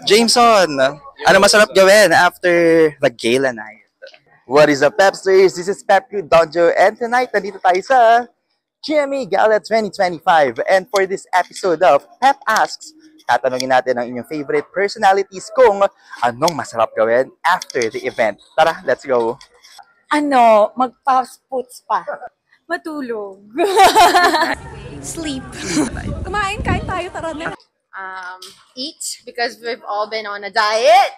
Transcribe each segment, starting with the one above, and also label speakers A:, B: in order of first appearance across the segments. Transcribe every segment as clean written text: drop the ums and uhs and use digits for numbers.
A: Jameson, ano masarap gawin after the gala night? What is up, Pepsters? This is Pep Donjo, and tonight, nandito tayo sa GMA Gala 2025. And for this episode of Pep Asks, tatanungin natin ang inyong favorite personalities kung anong masarap gawin after the event. Tara, let's go!
B: Mag-fast foods pa. Matulog.
C: Sleep.
B: Kumain, kain tayo, tara na.
C: Eat because we've all been on a diet.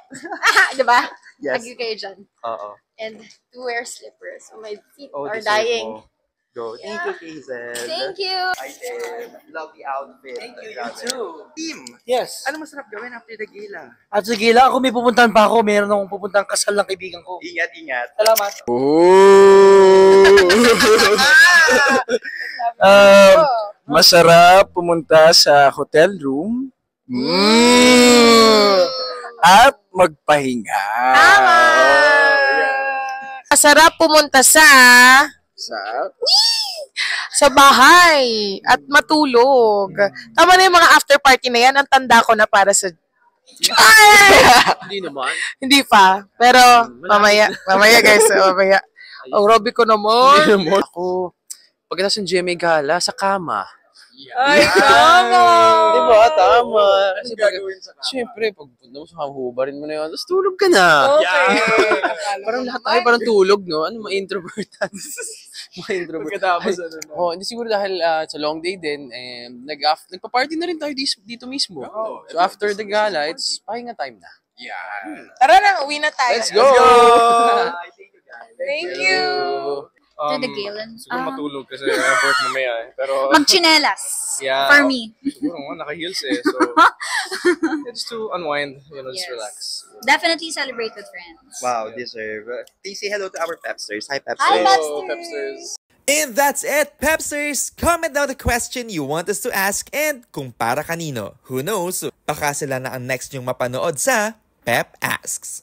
C: Diba?
A: Yes.
C: Agree kayo dyan.
A: Oo.
C: And to wear slippers. So my feet
A: Oh,
C: are
A: deserve
C: dying.
A: mo. Go. Thank you, Hazel.
C: Thank you.
A: I did. Love the outfit. Thank you, you too. Team,
D: Yes.
A: ano masarap gawin after the gala?
D: At sa gila, ako may pupuntahan pa ako. Meron akong pupuntahan kasal ng kaibigan ko.
A: Ingat, ingat.
D: Salamat.
E: Masarap pumunta sa hotel room at magpahinga.
F: Masarap pumunta sa bahay at matulog. Tama na yung mga after party na yan. Ang tanda ko na para sa...
G: Hindi naman.
F: Hindi pa. Pero mamaya guys. Mamaya. Ang Robby ko naman.
G: Ako, pagkatapos ng GMA Gala, sa kama.
F: Ay, tama.
G: Diba? Tama. Kasi siyempre, pag punta mo sa hubarin mo na yun, tapos tulog ka na.
F: Okay.
G: Parang lahat tayo parang tulog, no? Ano, ma-introvert. Ma-introvert.
E: Pagkatapos,
G: Hindi siguro dahil sa long day din, nagpa-party na rin tayo dito mismo. So after the gala, it's pahinga time na.
F: Tara na, uwi na tayo.
G: Let's go!
F: Thank you.
C: To the Galen.
E: Siguro matulog kasi work mamaya eh. Pero,
C: Mag-chinelas.
E: yeah.
C: For me.
E: Siguro nga, naka-heels eh. So, it's to unwind, just
C: Yes.
E: relax.
C: Definitely celebrate with friends.
A: Wow, deserve. Please say hello to our Pepsters. Hi, Pepsters.
C: Hi,
E: Hello,
C: Pepsters.
H: And that's it, Pepsters! Comment down the question you want us to ask and kung para kanino. Who knows, baka sila na ang next nyong mapanood sa Pep Asks.